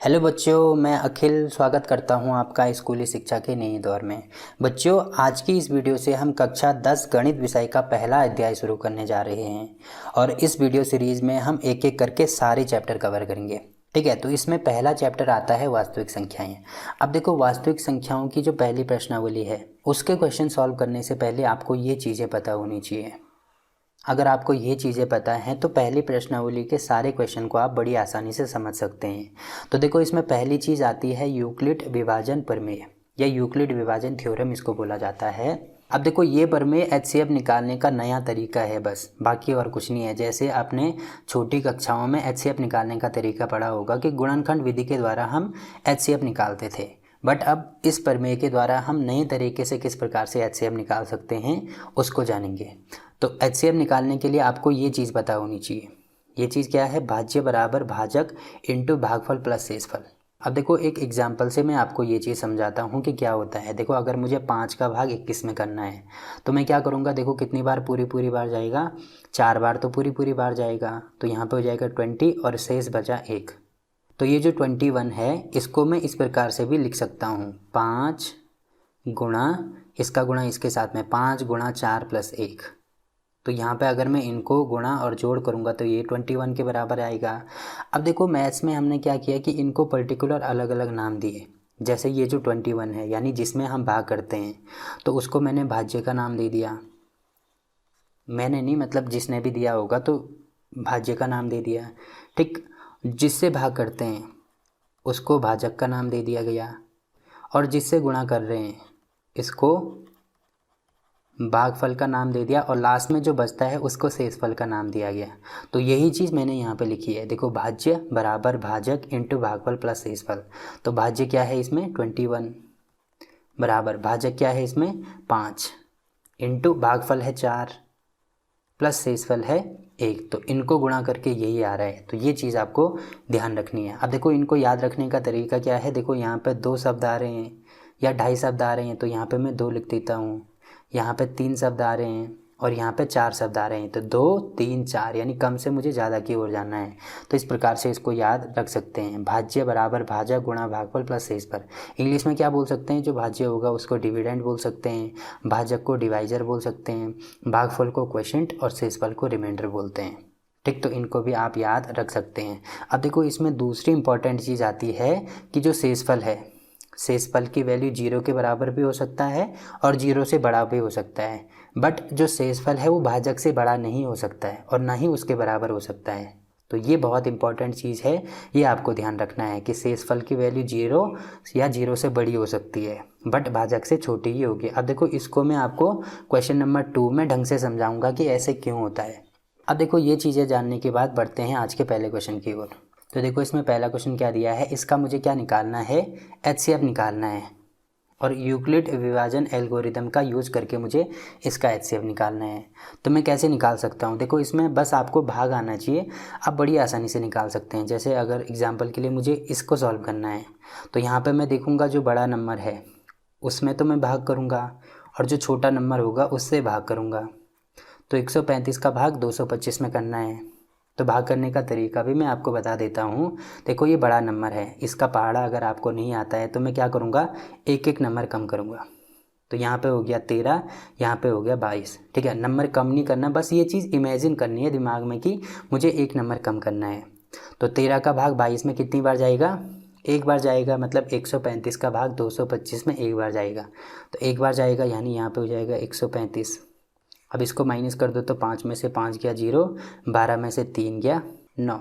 Hello बच्चों, मैं अखिल स्वागत करता हूं आपका स्कूली शिक्षा के नए दौर में। बच्चों, आज की इस वीडियो से हम कक्षा 10 गणित विषय का पहला अध्याय शुरू करने जा रहे हैं और इस वीडियो सीरीज में हम एक एक करके सारे चैप्टर कवर करेंगे। ठीक है, तो इसमें पहला चैप्टर आता है वास्तविक संख्याएं। अब देखो, वास्तविक संख्याओं की जो पहली प्रश्नावली है उसके क्वेश्चन सॉल्व करने से पहले आपको ये चीज़ें पता होनी चाहिए। अगर आपको ये चीज़ें पता हैं तो पहली प्रश्नावली के सारे क्वेश्चन को आप बड़ी आसानी से समझ सकते हैं। तो देखो, इसमें पहली चीज़ आती है यूक्लिड विभाजन प्रमेय या यूक्लिड विभाजन थ्योरम इसको बोला जाता है। अब देखो, ये प्रमेय एचसीएफ निकालने का नया तरीका है, बस बाकी और कुछ नहीं है। जैसे आपने छोटी कक्षाओं में एचसीएफ निकालने का तरीका पढ़ा होगा कि गुणनखंड विधि के द्वारा हम एचसीएफ निकालते थे, बट अब इस प्रमेय के द्वारा हम नए तरीके से किस प्रकार से एचसीएफ निकाल सकते हैं उसको जानेंगे। तो एचसीएफ निकालने के लिए आपको ये चीज़ पता होनी चाहिए। ये चीज़ क्या है? भाज्य बराबर भाजक इंटू भागफल प्लस शेषफल। अब देखो, एक एग्जाम्पल से मैं आपको ये चीज़ समझाता हूँ कि क्या होता है। देखो, अगर मुझे 5 का भाग 21 में करना है तो मैं क्या करूँगा? देखो, कितनी बार पूरी बार जाएगा? 4 बार तो पूरी बार जाएगा। तो यहाँ पे हो जाएगा 20 और शेष बचा 1। तो ये जो 21 है इसको मैं इस प्रकार से भी लिख सकता हूँ, 5 गुणा इसका गुणा इसके साथ में 5 गुणा 4 प्लस 1। तो यहाँ पे अगर मैं इनको गुणा और जोड़ करूँगा तो ये 21 के बराबर आएगा। अब देखो, मैथ्स में हमने क्या किया कि इनको पर्टिकुलर अलग अलग नाम दिए। जैसे ये जो 21 है यानी जिसमें हम भाग करते हैं तो उसको मैंने भाज्य का नाम दे दिया। मैंने नहीं, मतलब जिसने भी दिया होगा तो भाज्य का नाम दे दिया। ठीक, जिससे भाग करते हैं उसको भाजक का नाम दे दिया गया और जिससे गुणा कर रहे हैं इसको भागफल का नाम दे दिया और लास्ट में जो बचता है उसको शेषफल का नाम दिया गया। तो यही चीज़ मैंने यहाँ पे लिखी है। देखो, भाज्य बराबर भाजक इंटू भागफल प्लस शेषफल। तो भाज्य क्या है इसमें? 21 बराबर भाजक क्या है इसमें? 5 इंटू भागफल है 4 प्लस शेषफल है 1। तो इनको गुणा करके यही आ रहा है। तो ये चीज़ आपको ध्यान रखनी है। अब देखो, इनको याद रखने का तरीका क्या है? देखो, यहाँ पे 2 शब्द आ रहे हैं या 2.5 शब्द आ रहे हैं तो यहाँ पे मैं 2 लिख देता हूँ। यहाँ पे 3 शब्द आ रहे हैं और यहाँ पे 4 शब्द आ रहे हैं तो 2 3 4, यानी कम से मुझे ज़्यादा की ओर जाना है। तो इस प्रकार से इसको याद रख सकते हैं। भाज्य बराबर भाजक गुणा भागफल प्लस शेषफल। इंग्लिश में क्या बोल सकते हैं? जो भाज्य होगा उसको डिविडेंड बोल सकते हैं, भाजक को डिवाइजर बोल सकते हैं, भागफल को क्वोशिएंट और शेषफल को रिमाइंडर बोलते हैं। ठीक, तो इनको भी आप याद रख सकते हैं। अब देखो, इसमें दूसरी इंपॉर्टेंट चीज़ आती है कि जो शेषफल है, शेषफल की वैल्यू 0 के बराबर भी हो सकता है और 0 से बड़ा भी हो सकता है, बट जो शेषफल है वो भाजक से बड़ा नहीं हो सकता है और ना ही उसके बराबर हो सकता है। तो ये बहुत इंपॉर्टेंट चीज़ है, ये आपको ध्यान रखना है कि शेषफल की वैल्यू 0 या 0 से बड़ी हो सकती है बट भाजक से छोटी ही होगी। अब देखो, इसको मैं आपको क्वेश्चन नंबर 2 में ढंग से समझाऊंगा कि ऐसे क्यों होता है। अब देखो, ये चीज़ें जानने के बाद बढ़ते हैं आज के पहले क्वेश्चन की ओर। तो देखो, इसमें पहला क्वेश्चन क्या दिया है, इसका मुझे क्या निकालना है? एचसीएफ निकालना है और यूक्लिड विभाजन एल्गोरिदम का यूज करके मुझे इसका एचसीएफ निकालना है। तो मैं कैसे निकाल सकता हूँ? देखो, इसमें बस आपको भाग आना चाहिए, आप बड़ी आसानी से निकाल सकते हैं। जैसे अगर एग्जांपल के लिए मुझे इसको सॉल्व करना है तो यहाँ पे मैं देखूँगा जो बड़ा नंबर है उसमें तो मैं भाग करूँगा और जो छोटा नंबर होगा उससे भाग करूँगा। तो 135 का भाग 225 में करना है। तो भाग करने का तरीका भी मैं आपको बता देता हूँ। देखो, ये बड़ा नंबर है, इसका पहाड़ा अगर आपको नहीं आता है तो मैं क्या करूँगा? एक एक नंबर कम करूँगा। तो यहाँ पे हो गया 13, यहाँ पे हो गया 22। ठीक है, नंबर कम नहीं करना, बस ये चीज़ इमेजिन करनी है दिमाग में कि मुझे एक नंबर कम करना है। तो 13 का भाग 22 में कितनी बार जाएगा? एक बार जाएगा, मतलब 135 का भाग 225 में एक बार जाएगा। तो एक बार जाएगा यानी यहाँ पे हो जाएगा 135। अब इसको माइनस कर दो तो 5 में से 5 गया 0, 12 में से 3 गया 9,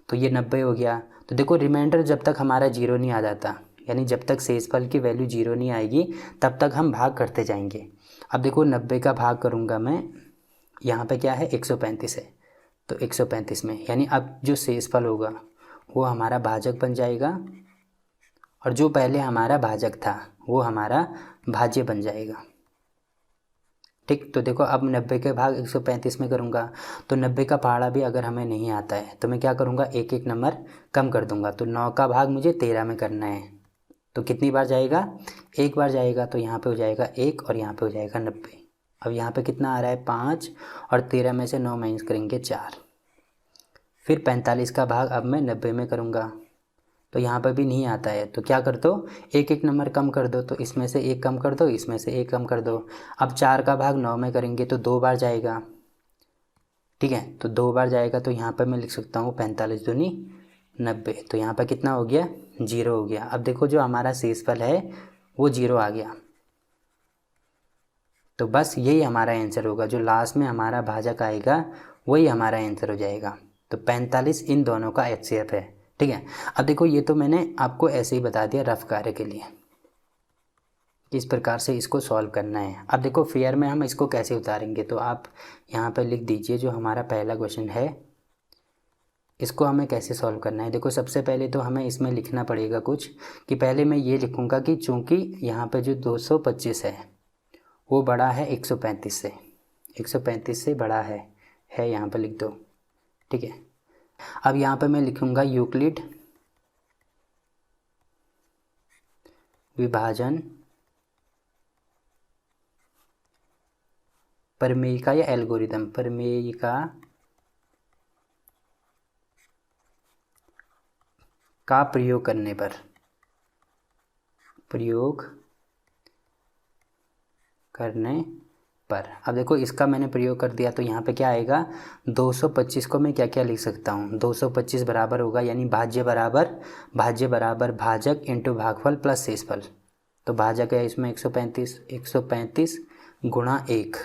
तो ये 90 हो गया। तो देखो, रिमाइंडर जब तक हमारा 0 नहीं आ जाता, यानी जब तक शेषफल की वैल्यू 0 नहीं आएगी तब तक हम भाग करते जाएंगे। अब देखो, 90 का भाग करूँगा मैं, यहाँ पे क्या है? 135 है, तो 135 में यानी अब जो शेषफल होगा वो हमारा भाजक बन जाएगा और जो पहले हमारा भाजक था वो हमारा भाज्य बन जाएगा। ठीक, तो देखो, अब 90 के भाग 135 में करूँगा तो 90 का पहाड़ा भी अगर हमें नहीं आता है तो मैं क्या करूँगा? एक एक नंबर कम कर दूँगा। तो 9 का भाग मुझे 13 में करना है, तो कितनी बार जाएगा? एक बार जाएगा। तो यहाँ पे हो जाएगा 1 और यहाँ पे हो जाएगा 90। अब यहाँ पे कितना आ रहा है? 5 और 13 में से 9 माइनस करेंगे 4। फिर 45 का भाग अब मैं 90 में करूँगा तो यहाँ पर भी नहीं आता है। तो क्या कर दो, एक एक नंबर कम कर दो। तो इसमें से एक कम कर दो, इसमें से एक कम कर दो। अब 4 का भाग 9 में करेंगे तो 2 बार जाएगा, ठीक है। तो 2 बार जाएगा तो यहाँ पर मैं लिख सकता हूँ 45 दूनी 90। तो यहाँ पर कितना हो गया, 0 हो गया। अब देखो जो हमारा शेषफल है वो 0 आ गया। तो बस यही हमारा आंसर होगा, जो लास्ट में हमारा भाजक आएगा वही हमारा आंसर हो जाएगा। तो 45 इन दोनों का HCF है, ठीक है। अब देखो ये तो मैंने आपको ऐसे ही बता दिया रफ कार्य के लिए, किस प्रकार से इसको सॉल्व करना है। अब देखो फेयर में हम इसको कैसे उतारेंगे, तो आप यहाँ पर लिख दीजिए जो हमारा पहला क्वेश्चन है इसको हमें कैसे सॉल्व करना है। देखो सबसे पहले तो हमें इसमें लिखना पड़ेगा कुछ, कि पहले मैं ये लिखूँगा कि चूँकि यहाँ पे जो 225 है वो बड़ा है 135 से, 135 से बड़ा है यहाँ पर लिख दो, ठीक है। अब यहाँ पे मैं लिखूँगा यूक्लिड विभाजन प्रमेय का या एल्गोरिदम, प्रमेय का प्रयोग करने पर, अब देखो इसका मैंने प्रयोग कर दिया तो यहाँ पे क्या आएगा, 225 को मैं क्या क्या लिख सकता हूँ, 225 बराबर होगा यानी भाज्य बराबर भाजक इंटू भागफल प्लस शेषफल। तो भाजक है इसमें 135 गुणा 1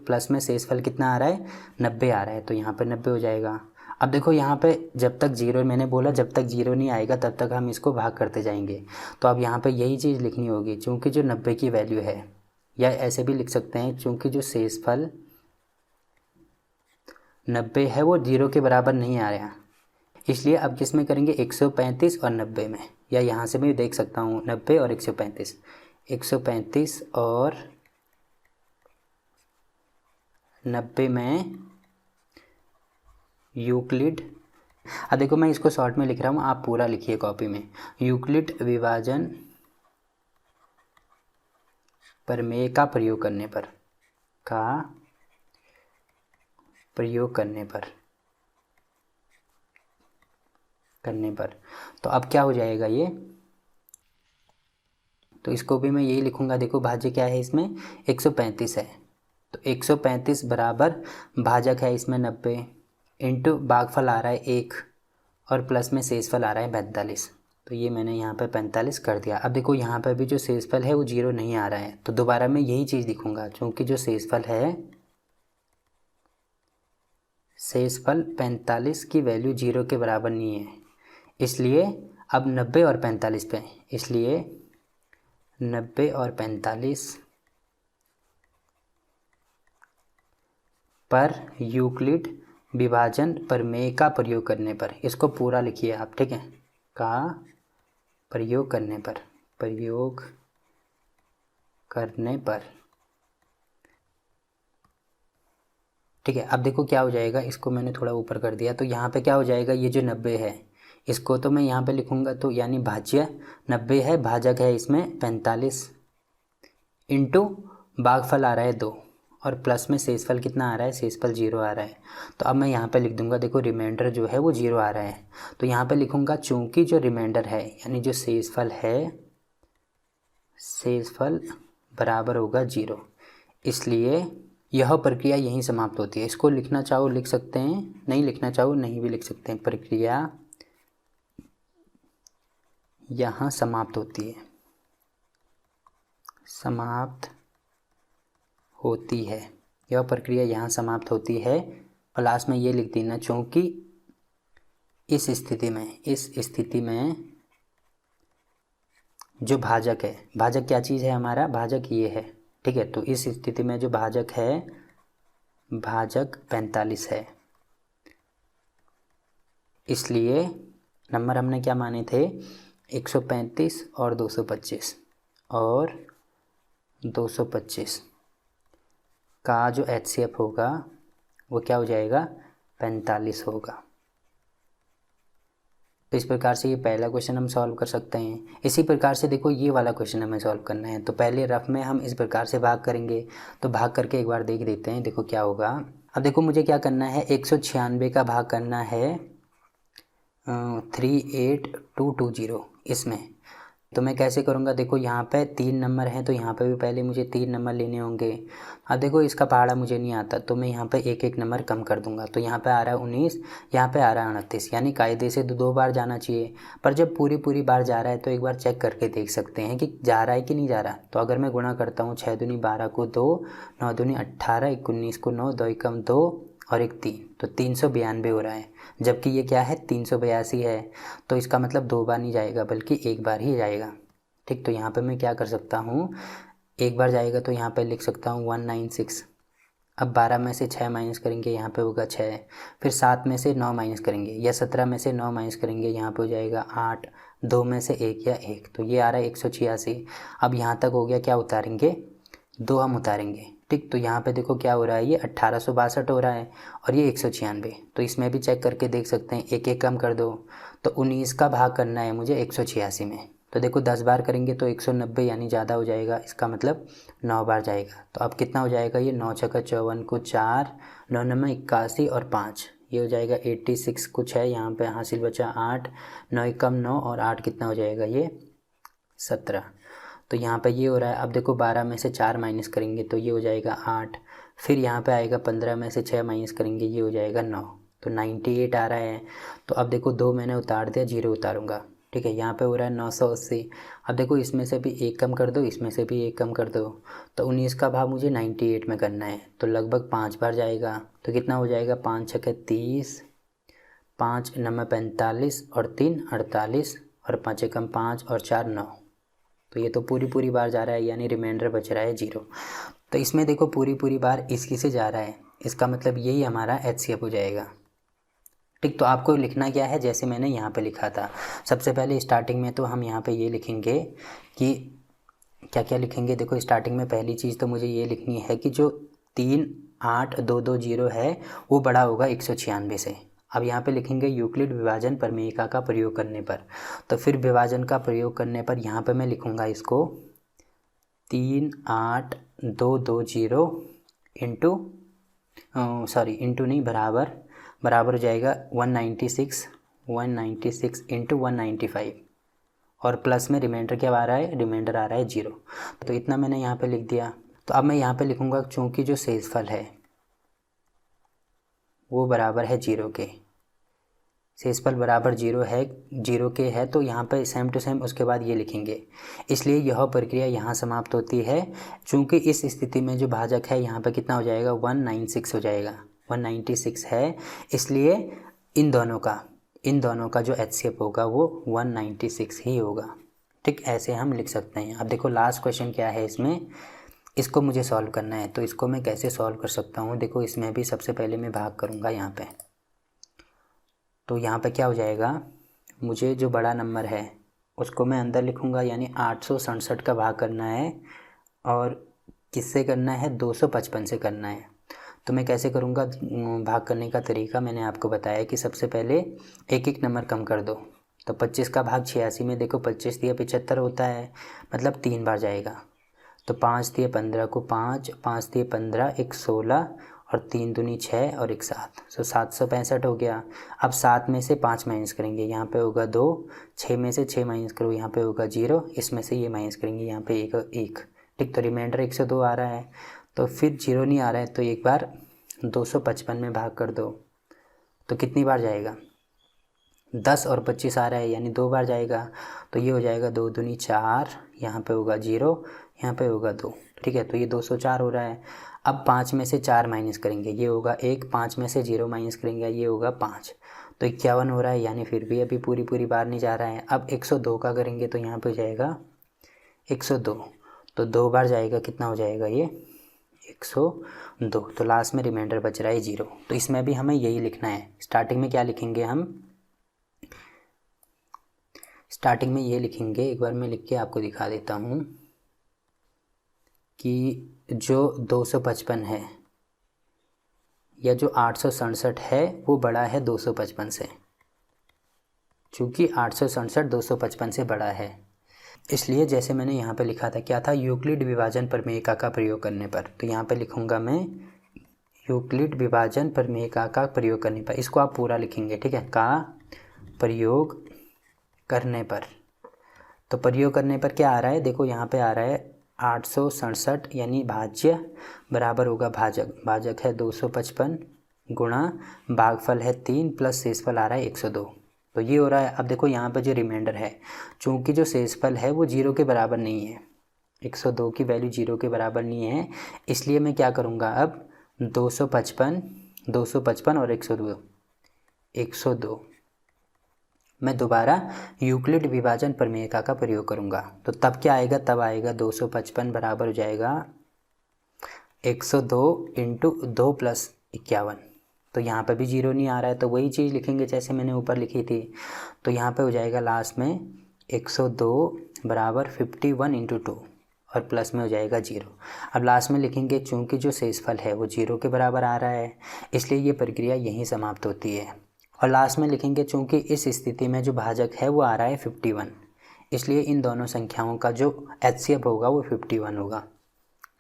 प्लस में शेषफल कितना आ रहा है, 90 आ रहा है। तो यहाँ पे 90 हो जाएगा। अब देखो यहाँ पे जब तक 0, मैंने बोला जब तक 0 नहीं आएगा तब तक हम इसको भाग करते जाएंगे। तो अब यहाँ पे यही चीज़ लिखनी होगी, चूँकि जो 90 की वैल्यू है, या ऐसे भी लिख सकते हैं चूँकि जो शेषफल 90 है वो 0 के बराबर नहीं आ रहा, इसलिए अब किस में करेंगे, 135 और 90 में, या यहाँ से मैं देख सकता हूँ 90 और 135, 135 और 90 में यूक्लिड। अब देखो मैं इसको शॉर्ट में लिख रहा हूँ, आप पूरा लिखिए कॉपी में। यूक्लिड विभाजन प्रमेय का प्रयोग करने पर तो अब क्या हो जाएगा ये, तो इसको भी मैं यही लिखूँगा। देखो भाज्य क्या है इसमें, 135 है, तो 135 बराबर भाजक है इसमें 90 इंटू भागफल आ रहा है 1 और प्लस में शेषफल आ रहा है 45। तो ये मैंने यहाँ पे 45 कर दिया। अब देखो यहाँ पे भी जो शेषफल है वो 0 नहीं आ रहा है, तो दोबारा मैं यही चीज़ लिखूँगा, क्योंकि जो शेषफल 45 की वैल्यू 0 के बराबर नहीं है, इसलिए अब 90 और 45 पे, इसलिए 90 और 45 पर यूक्लिड विभाजन प्रमेय का प्रयोग करने पर, इसको पूरा लिखिए आप, ठीक है, का प्रयोग करने पर, ठीक है। अब देखो क्या हो जाएगा, इसको मैंने थोड़ा ऊपर कर दिया, तो यहाँ पे क्या हो जाएगा, ये जो 90 है इसको तो मैं यहाँ पे लिखूँगा, तो यानी भाज्य 90 है, भाजक है इसमें 45 इंटू भागफल आ रहा है 2 और प्लस में शेषफल कितना आ रहा है, शेषफल 0 आ रहा है। तो अब मैं यहाँ पे लिख दूँगा, देखो रिमाइंडर जो है वो 0 आ रहा है, तो यहाँ पे लिखूँगा चूँकि जो रिमाइंडर है यानी जो शेषफल है, शेषफल बराबर होगा 0, इसलिए यह प्रक्रिया यहीं समाप्त होती है। इसको लिखना चाहो लिख सकते हैं, नहीं लिखना चाहो नहीं भी लिख सकते हैं। प्रक्रिया यहाँ समाप्त होती है, यह प्रक्रिया यहाँ समाप्त होती है। और लास्ट में ये लिख देना, चूँकि इस स्थिति में जो भाजक है, भाजक क्या चीज़ है हमारा, भाजक ये है, ठीक है। तो इस स्थिति में जो भाजक है, भाजक 45 है, इसलिए नंबर हमने क्या माने थे, 135 और 225 का जो HCF होगा वो क्या हो जाएगा, 45 होगा। तो इस प्रकार से ये पहला क्वेश्चन हम सॉल्व कर सकते हैं। इसी प्रकार से देखो ये वाला क्वेश्चन हमें सॉल्व करना है, तो पहले रफ में हम इस प्रकार से भाग करेंगे, तो भाग करके एक बार देख देते हैं, देखो क्या होगा। अब देखो मुझे क्या करना है, 196 का भाग करना है 38220 इसमें। तो मैं कैसे करूँगा, देखो यहाँ पे 3 नंबर हैं तो यहाँ पे भी पहले मुझे 3 नंबर लेने होंगे। अब देखो इसका पहाड़ा मुझे नहीं आता तो मैं यहाँ पे एक एक नंबर कम कर दूँगा। तो यहाँ पे आ रहा है 19, यहाँ पे आ रहा है 29, यानी कायदे से तो 2 बार जाना चाहिए। पर जब पूरी बार जा रहा है तो एक बार चेक करके देख सकते हैं कि जा रहा है कि नहीं जा रहा। तो अगर मैं गुणा करता हूँ 6 दूनी 12 को 2, 9 दूनी 18, 19 को 9, 2 एकम 2 और 1 3, तो 392 हो रहा है। जबकि ये क्या है 382 है। तो इसका मतलब 2 बार नहीं जाएगा बल्कि एक बार ही जाएगा। ठीक, तो यहाँ पे मैं क्या कर सकता हूँ, एक बार जाएगा तो यहाँ पे लिख सकता हूँ 196। अब 12 में से 6 माइनस करेंगे, यहाँ पे होगा 6। फिर 7 में से 9 माइनस करेंगे या 17 में से 9 माइनस करेंगे, यहाँ पे हो जाएगा 8। 2 में से 1 या 1, तो ये आ रहा है 186। अब यहाँ तक हो गया, क्या उतारेंगे, 2 हम उतारेंगे। ठीक, तो यहाँ पे देखो क्या हो रहा है, ये 1862 हो रहा है और ये 196। तो इसमें भी चेक करके देख सकते हैं, एक एक कम कर दो। तो 19 का भाग करना है मुझे 186 में। तो देखो 10 बार करेंगे तो 190, यानी ज़्यादा हो जाएगा, इसका मतलब 9 बार जाएगा। तो अब कितना हो जाएगा, ये 9 छक्का 54 को 4, 9 नंबर 81 और 5, ये हो जाएगा 86 कुछ है, यहाँ पे हासिल बचा 8, 9 कम 9 और 8 कितना हो जाएगा, ये 17। तो यहाँ पे ये हो रहा है। अब देखो 12 में से 4 माइनस करेंगे तो ये हो जाएगा 8। फिर यहाँ पे आएगा 15 में से 6 माइनस करेंगे, ये हो जाएगा 9। तो 98 आ रहा है। तो अब देखो 2 मैंने उतार दिया, 0 उतारूँगा। ठीक है, यहाँ पे हो रहा है 980। अब देखो इसमें से भी एक कम कर दो, इसमें से भी एक कम कर दो। तो 19 का भाग मुझे 98 में करना है, तो लगभग 5 बार जाएगा। तो कितना हो जाएगा, 5 छक्के 30, 5 नंबर 45 और 3 48 और 5 एकम 5 और 4 9। तो ये तो पूरी बार जा रहा है, यानी रिमाइंडर बच रहा है 0। तो इसमें देखो पूरी बार इसकी से जा रहा है, इसका मतलब यही हमारा HCF हो जाएगा। ठीक, तो आपको लिखना क्या है, जैसे मैंने यहाँ पे लिखा था। सबसे पहले स्टार्टिंग में तो हम यहाँ पे ये लिखेंगे कि क्या क्या लिखेंगे। देखो स्टार्टिंग में पहली चीज़ तो मुझे ये लिखनी है कि जो 38220 है वो बड़ा होगा 196 से। अब यहाँ पे लिखेंगे यूक्लिड विभाजन प्रमेयिका का प्रयोग करने पर। तो फिर विभाजन का प्रयोग करने पर यहाँ पे मैं लिखूँगा इसको 38220 इंटू इंटू नहीं, बराबर हो जाएगा 196 इंटू 195 और प्लस में रिमाइंडर क्या आ रहा है, रिमाइंडर आ रहा है 0। तो इतना मैंने यहाँ पे लिख दिया। तो अब मैं यहाँ पे लिखूँगा चूँकि जो शेषफल है वो बराबर है 0 के, शेषफल बराबर 0 है, 0 के है, तो यहाँ पे सेम टू सेम उसके बाद ये लिखेंगे। इसलिए यह प्रक्रिया यहाँ समाप्त होती है। चूँकि इस स्थिति में जो भाजक है यहाँ पे कितना हो जाएगा, 196 हो जाएगा, 196 है, इसलिए इन दोनों का जो HCF होगा वो 196 ही होगा। ठीक, ऐसे हम लिख सकते हैं। अब देखो लास्ट क्वेश्चन क्या है इसमें, इसको मुझे सॉल्व करना है। तो इसको मैं कैसे सॉल्व कर सकता हूँ, देखो इसमें भी सबसे पहले मैं भाग करूँगा यहाँ पे। तो यहाँ पे क्या हो जाएगा, मुझे जो बड़ा नंबर है उसको मैं अंदर लिखूँगा, यानी 867 का भाग करना है और किससे करना है, 255 से करना है। तो मैं कैसे करूँगा, भाग करने का तरीका मैंने आपको बताया कि सबसे पहले एक एक नंबर कम कर दो। तो 25 का भाग 86 में देखो 25 दिया 75 होता है, मतलब 3 बार जाएगा। तो 5 दिए 15 को 5, 5 दिए 15, 1 16 और 3 दूनी 6 और 1 7, तो 765 हो गया। अब 7 में से 5 माइनस करेंगे, यहाँ पे होगा 2, 6 में से 6 माइनस करो, यहाँ पे होगा 0, इसमें से ये माइनस करेंगे, यहाँ पे 1। ठीक, तो रिमाइंडर 102 आ रहा है। तो फिर 0 नहीं आ रहा है, तो एक बार 255 में भाग कर दो, तो कितनी बार जाएगा, 10 और 25 आ रहा है, यानी 2 बार जाएगा। तो ये हो जाएगा 2 दूनी 4, यहाँ पे होगा 0, यहाँ पे होगा 2। ठीक है, तो ये 204 हो रहा है। अब 5 में से 4 माइनस करेंगे, ये होगा 1, 5 में से 0 माइनस करेंगे, ये होगा 5, तो 51 हो रहा है, यानी फिर भी अभी पूरी बार नहीं जा रहा है। अब 102 का करेंगे तो यहाँ पे हो जाएगा 102, तो 2 बार जाएगा, कितना हो जाएगा ये 102। तो लास्ट में रिमाइंडर बच रहा है 0। तो इसमें भी हमें यही लिखना है। स्टार्टिंग में क्या लिखेंगे हम, स्टार्टिंग में ये लिखेंगे, एक बार मैं लिख के आपको दिखा देता हूँ कि जो 255 है या जो 867 है वो बड़ा है 255 से, चूँकि 867 255 से बड़ा है, इसलिए जैसे मैंने यहाँ पे लिखा था, क्या था, यूक्लिड विभाजन प्रमेयिका का प्रयोग करने पर। तो यहाँ पे लिखूँगा मैं यूक्लिड विभाजन प्रमेयिका का प्रयोग करने पर, इसको आप पूरा लिखेंगे। ठीक है, का प्रयोग करने पर, तो प्रयोग करने पर क्या आ रहा है, देखो यहाँ पे आ रहा है 867 यानी भाज्य बराबर होगा भाजक, भाजक है 255 गुणा भागफल है 3 प्लस शेषफल आ रहा है 102। तो ये हो रहा है। अब देखो यहाँ पे जो रिमाइंडर है, चूँकि जो शेषफल है वो 0 के बराबर नहीं है, 102 की वैल्यू 0 के बराबर नहीं है, इसलिए मैं क्या करूँगा अब 255 और 102 मैं दोबारा यूक्लिड विभाजन प्रमेयिका का प्रयोग करूँगा। तो तब क्या आएगा, तब आएगा 255 बराबर हो जाएगा 102 इंटू 2 प्लस 51। तो यहाँ पर भी 0 नहीं आ रहा है, तो वही चीज़ लिखेंगे जैसे मैंने ऊपर लिखी थी। तो यहाँ पे हो जाएगा लास्ट में 102 बराबर 51 इंटू 2 और प्लस में हो जाएगा 0। अब लास्ट में लिखेंगे चूँकि जो शेषफल है वो 0 के बराबर आ रहा है, इसलिए ये प्रक्रिया यहीं समाप्त होती है। और लास्ट में लिखेंगे चूँकि इस स्थिति में जो भाजक है वो आ रहा है 51, इसलिए इन दोनों संख्याओं का जो HCF होगा वो 51 होगा।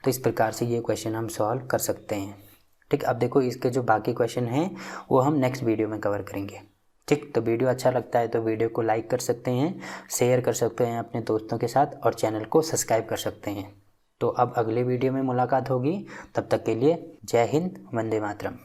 तो इस प्रकार से ये क्वेश्चन हम सॉल्व कर सकते हैं। ठीक, अब देखो इसके जो बाकी क्वेश्चन हैं वो हम नेक्स्ट वीडियो में कवर करेंगे। ठीक, तो वीडियो अच्छा लगता है तो वीडियो को लाइक कर सकते हैं, शेयर कर सकते हैं अपने दोस्तों के साथ और चैनल को सब्सक्राइब कर सकते हैं। तो अब अगले वीडियो में मुलाकात होगी, तब तक के लिए जय हिंद, वंदे मातरम।